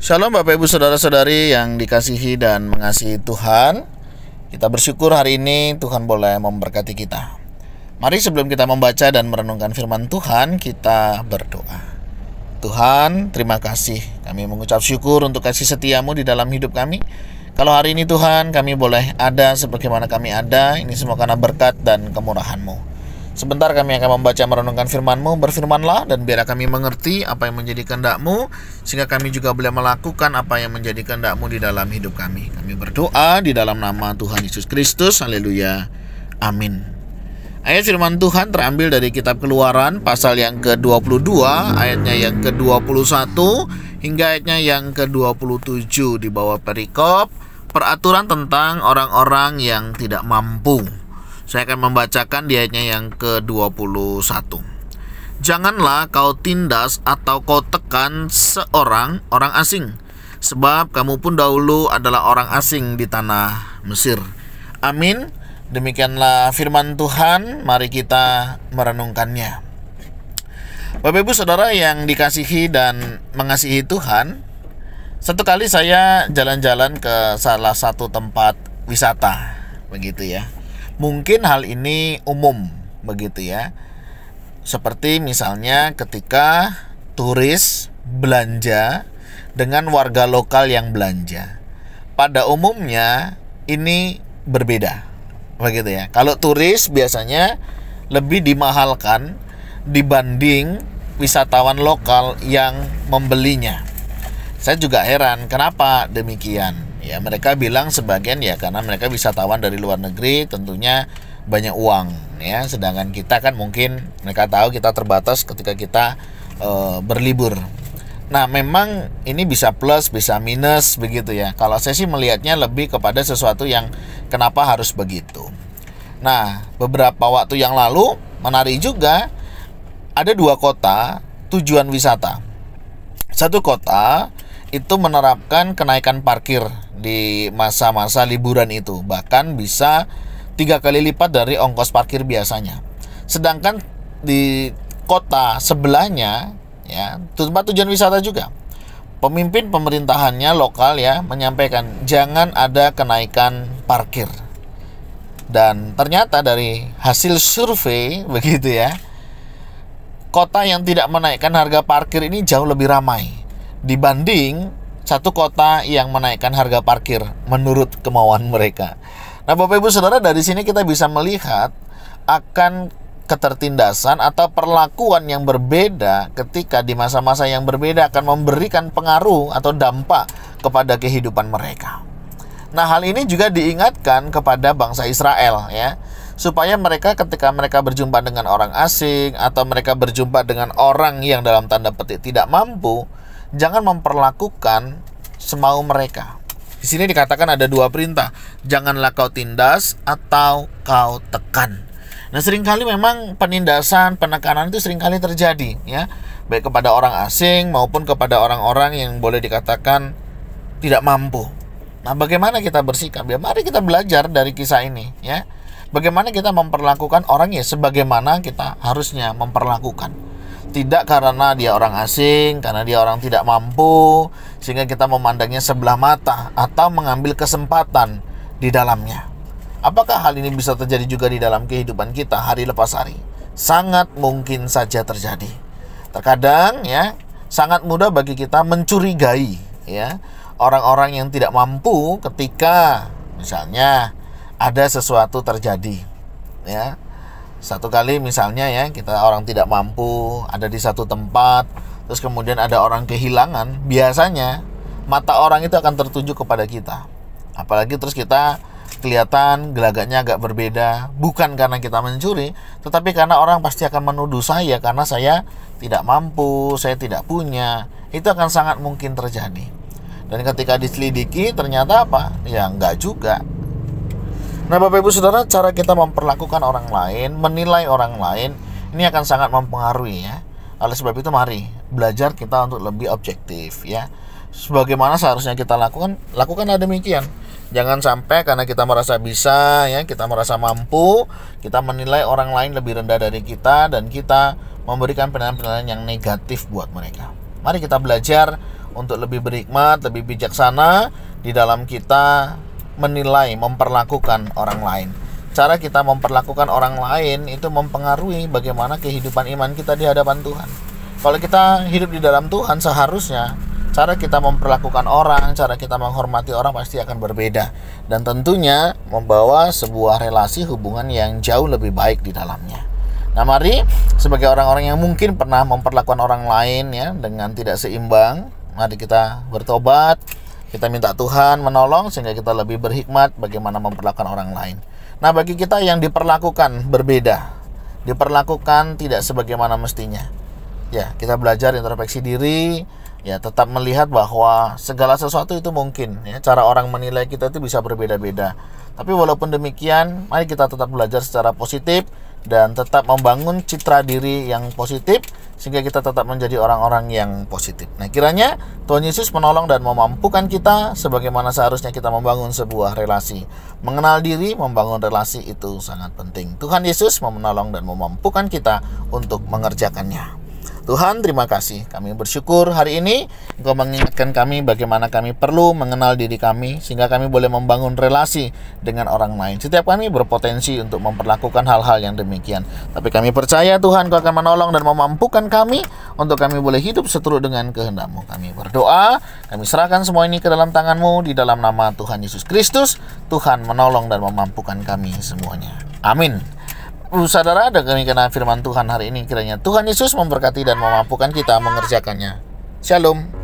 Shalom Bapak Ibu Saudara-saudari yang dikasihi dan mengasihi Tuhan. Kita bersyukur hari ini Tuhan boleh memberkati kita. Mari sebelum kita membaca dan merenungkan firman Tuhan, kita berdoa. Tuhan, terima kasih. Kami mengucap syukur untuk kasih setiamu di dalam hidup kami. Kalau hari ini Tuhan, kami boleh ada sebagaimana kami ada, ini semua karena berkat dan kemurahan-Mu. Sebentar kami akan membaca merenungkan firman-Mu. Berfirmanlah dan biar kami mengerti apa yang menjadi kehendak-Mu, sehingga kami juga boleh melakukan apa yang menjadi kehendak-Mu di dalam hidup kami. Kami berdoa di dalam nama Tuhan Yesus Kristus. Haleluya. Amin. Ayat firman Tuhan terambil dari kitab Keluaran pasal yang ke-22, ayatnya yang ke-21 hingga ayatnya yang ke-27 di bawah perikop peraturan tentang orang-orang yang tidak mampu. Saya akan membacakan di ayatnya yang ke-21. Janganlah kau tindas atau kau tekan seorang orang asing, sebab kamu pun dahulu adalah orang asing di tanah Mesir. Amin. Demikianlah firman Tuhan, mari kita merenungkannya. Bapak Ibu Saudara yang dikasihi dan mengasihi Tuhan, satu kali saya jalan-jalan ke salah satu tempat wisata, begitu ya. Mungkin hal ini umum, begitu ya. Seperti misalnya ketika turis belanja dengan warga lokal yang belanja. Pada umumnya ini berbeda, begitu ya. Kalau turis biasanya lebih dimahalkan dibanding wisatawan lokal yang membelinya. Saya juga heran kenapa demikian. Ya, mereka bilang sebagian ya karena mereka wisatawan dari luar negeri, tentunya banyak uang ya. Sedangkan kita kan mungkin mereka tahu kita terbatas ketika kita berlibur. Nah, memang ini bisa plus, bisa minus begitu ya. Kalau saya sih melihatnya lebih kepada sesuatu yang kenapa harus begitu. Nah, beberapa waktu yang lalu menarik juga, ada dua kota tujuan wisata. Satu kota itu menerapkan kenaikan parkir di masa-masa liburan itu, bahkan bisa 3 kali lipat dari ongkos parkir biasanya. Sedangkan di kota sebelahnya ya, tempat tujuan wisata juga, pemimpin pemerintahannya lokal ya menyampaikan jangan ada kenaikan parkir. Dan ternyata dari hasil survei begitu ya, kota yang tidak menaikkan harga parkir ini jauh lebih ramai dibanding satu kota yang menaikkan harga parkir menurut kemauan mereka. Nah, Bapak Ibu Saudara, dari sini kita bisa melihat akan ketertindasan atau perlakuan yang berbeda ketika di masa-masa yang berbeda akan memberikan pengaruh atau dampak kepada kehidupan mereka. Nah, hal ini juga diingatkan kepada bangsa Israel ya, supaya mereka ketika mereka berjumpa dengan orang asing atau mereka berjumpa dengan orang yang dalam tanda petik tidak mampu, jangan memperlakukan semau mereka. Di sini dikatakan ada dua perintah. Janganlah kau tindas atau kau tekan. Nah, seringkali memang penindasan, penekanan itu seringkali terjadi ya, baik kepada orang asing maupun kepada orang-orang yang boleh dikatakan tidak mampu. Nah, bagaimana kita bersikap? Ya, mari kita belajar dari kisah ini ya. Bagaimana kita memperlakukan orang ya sebagaimana kita harusnya memperlakukan. Tidak karena dia orang asing, karena dia orang tidak mampu, sehingga kita memandangnya sebelah mata atau mengambil kesempatan di dalamnya. Apakah hal ini bisa terjadi juga di dalam kehidupan kita hari lepas hari? Sangat mungkin saja terjadi. Terkadang ya, sangat mudah bagi kita mencurigai ya orang-orang yang tidak mampu ketika misalnya ada sesuatu terjadi ya. Satu kali misalnya ya, kita orang tidak mampu ada di satu tempat, terus kemudian ada orang kehilangan, biasanya mata orang itu akan tertuju kepada kita. Apalagi terus kita kelihatan gelagatnya agak berbeda, bukan karena kita mencuri, tetapi karena orang pasti akan menuduh saya karena saya tidak mampu, saya tidak punya. Itu akan sangat mungkin terjadi. Dan ketika diselidiki ternyata apa? Ya enggak juga. Nah, Bapak Ibu Saudara, cara kita memperlakukan orang lain, menilai orang lain, ini akan sangat mempengaruhi ya. Oleh sebab itu mari belajar kita untuk lebih objektif ya. Sebagaimana seharusnya kita lakukanlah demikian. Jangan sampai karena kita merasa bisa ya, kita merasa mampu, kita menilai orang lain lebih rendah dari kita dan kita memberikan penilaian-penilaian yang negatif buat mereka. Mari kita belajar untuk lebih berhikmat, lebih bijaksana di dalam kita menilai, memperlakukan orang lain. Cara kita memperlakukan orang lain itu mempengaruhi bagaimana kehidupan iman kita di hadapan Tuhan. Kalau kita hidup di dalam Tuhan, seharusnya cara kita memperlakukan orang, cara kita menghormati orang pasti akan berbeda. Dan tentunya membawa sebuah relasi hubungan yang jauh lebih baik di dalamnya. Nah, mari sebagai orang-orang yang mungkin pernah memperlakukan orang lain ya dengan tidak seimbang, mari kita bertobat, kita minta Tuhan menolong sehingga kita lebih berhikmat bagaimana memperlakukan orang lain. Nah, bagi kita yang diperlakukan berbeda, diperlakukan tidak sebagaimana mestinya, ya kita belajar introspeksi diri, ya tetap melihat bahwa segala sesuatu itu mungkin ya, cara orang menilai kita itu bisa berbeda-beda. Tapi walaupun demikian, mari kita tetap belajar secara positif dan tetap membangun citra diri yang positif sehingga kita tetap menjadi orang-orang yang positif. Nah, kiranya Tuhan Yesus menolong dan memampukan kita sebagaimana seharusnya kita membangun sebuah relasi. Mengenal diri, membangun relasi itu sangat penting. Tuhan Yesus menolong dan memampukan kita untuk mengerjakannya. Tuhan, terima kasih. Kami bersyukur hari ini Engkau mengingatkan kami bagaimana kami perlu mengenal diri kami sehingga kami boleh membangun relasi dengan orang lain. Setiap kami berpotensi untuk memperlakukan hal-hal yang demikian. Tapi kami percaya Tuhan Kau akan menolong dan memampukan kami untuk kami boleh hidup seturut dengan kehendak-Mu. Kami berdoa, kami serahkan semua ini ke dalam tangan-Mu di dalam nama Tuhan Yesus Kristus. Tuhan menolong dan memampukan kami semuanya. Amin. Saudara, demikian firman Tuhan hari ini. Kiranya Tuhan Yesus memberkati dan memampukan kita mengerjakannya. Shalom.